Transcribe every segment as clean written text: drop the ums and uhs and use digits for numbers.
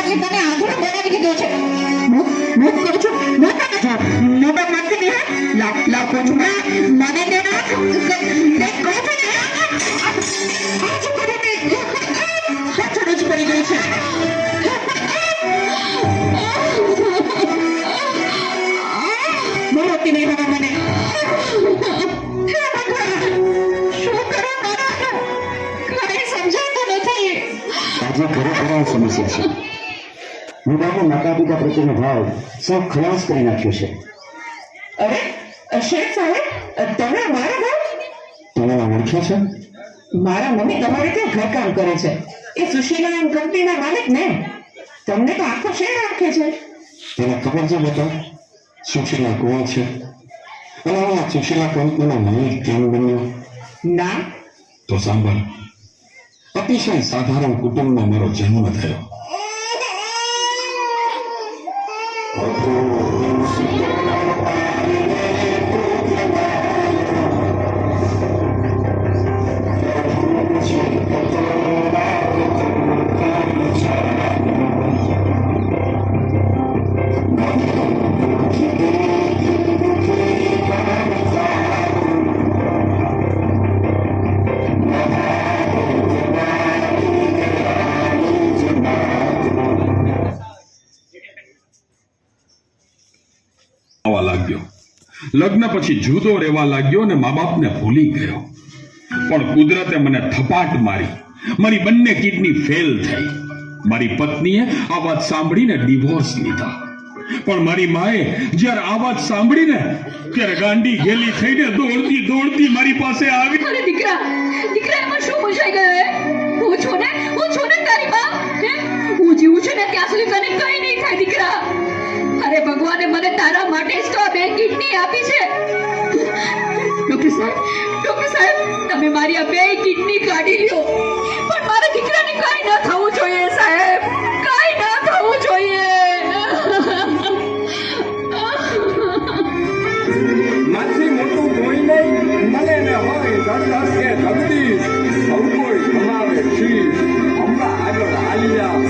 બદલે તને આંધળો બનાવી દીધો છે હું કહું છું મોટો નથી ને લાવ કહું છું મને દે ના તે કહું છું ને આ શું કરે ને પાછળ જ પડી ગઈ છે બોલતી નહીં હવે મને આજે ઘરે સમસ્યા છે વિવાહનો માતા પિતા પ્રત્યેનો ભાવ સૌ ખલાસ કરી નાખ્યો છે. અરે શેઠ સાહેબ તમે મારા ભાવ તમે ઓળખ્યો છો? મારા મમ્મી તમારે ત્યાં ઘરકામ કરે છે એ સુશીલા એમ કંપનીના માલિક ને તમને તો આખો શેર રાખે છે. તેને ખબર છે બેટા સુશીલા કોણ છે અને આ સુશીલા કંપનીનો માલિક કેમ બન્યો? ના તો સાંભળ, અતિશય સાધારણ કુટુંબમાં મારો જન્મ થયો. લગ્ન પછી જુદો રહેવા લાગ્યો અને મા બાપને ભૂલી ગયો. પણ કુદરતે મને થપાટ મારી, મારી બંને કિડની ફેલ થઈ. મારી પત્નીએ આ વાત સાંભળીને ડિવોર્સ લીધા. પણ મારી માએ જ્યારે આ વાત સાંભળીને ત્યારે ગાંડી ગેલી થઈને દોડતી દોડતી મારી પાસે આવી. અરે દીકરા દીકરા એમાં શું મૂંઝાઈ ગયો હે? હું છું ને તારી બા. હું જીવું છું ને ત્યાં સુધી તને કઈ નહીં થાય દીકરા. અરે ભગવાને મને તારા માટે જ તો આ 2 કિડની આપી છે. ડોક્ટર સાહેબ તમે મારી આ 2 કિડની કાઢી લ્યો, પણ મારા દીકરાને કઈ ન થવું જોઈએ સાહેબ, કઈ ન થવું જોઈએ. માથી મોટું કોઈ નહીં, મળે ને હોય ધડધડ કે ધગડીશ, સૌ કોઈ ભમાવે શીશ, હમણાં આગળ હાલ્યા.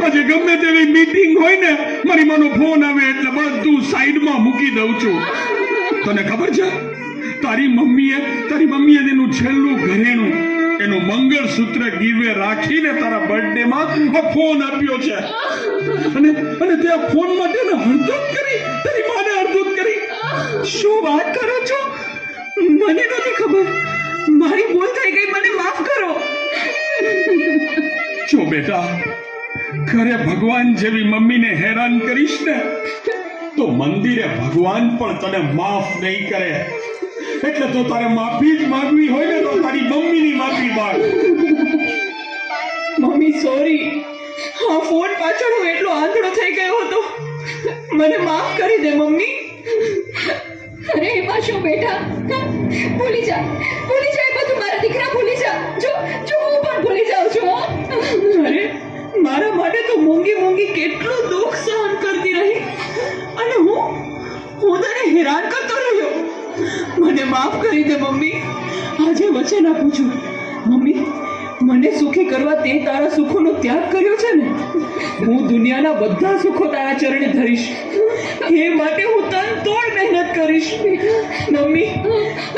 આજે ગમે તેવી મીટિંગ હોય ને મારી માનો ફોન આવે એટલે બધું સાઈડમાં મૂકી દઉં છું. તને ખબર છે તારી મમ્મીએ તેનું છેલ્લું ઘરેણું એનું મંગળસૂત્ર ગીરવે રાખીને તારા બર્થડે માં ફોન આપ્યો છે અને તે ફોન માટે ને હળદૂત કરી તારી માને હળદૂત કરી. શું વાત કરો છો? મને નથી ખબર, મારી ભૂલ થઈ ગઈ, મને માફ કરો. જો બેટા ઘરે ભગવાન જેવી મમ્મીને હેરાન કરીશ ને તો મંદિરે ભગવાન પણ તને માફ નહીં કરે. એટલે તો તારે માફી જ માંગવી હોય ને તો તારી મમ્મીની માફી માંગ. મમ્મી સોરી, હા ફોન પાછળ હું એટલો આંધળો થઈ ગયો હતો, મને માફ કરી દે મમ્મી. અરે એમાં શું બેટા, ભૂલી જા એ બધું, મારા દીકરા ભૂલી જા. જો હું પણ ભૂલી જાઉં છું. અરે મારા માટે તો મૂંગી કેટલું દુઃખ સહન કરતી રહી, અને હું તને હેરાન કરતો રહ્યો. મને માફ કરી દે મમ્મી. આજે વચન આપું છું મમ્મી, મને સુખી કરવા તે તારા સુખોનો ત્યાગ કર્યો છે ને, હું દુનિયાના બધા સુખો તારા ચરણે ધરીશ. એ માટે હું તન તોડ મહેનત કરીશ મમ્મી.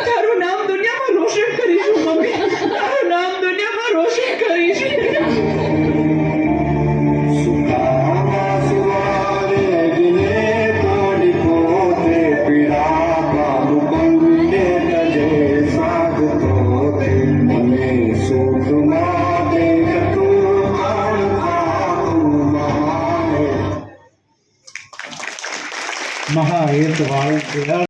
તારું નામ દુનિયામાં રોશન કરીશ મમ્મી, તારું નામ દુનિયામાં રોશન કરીશ. મહાહેત વાળું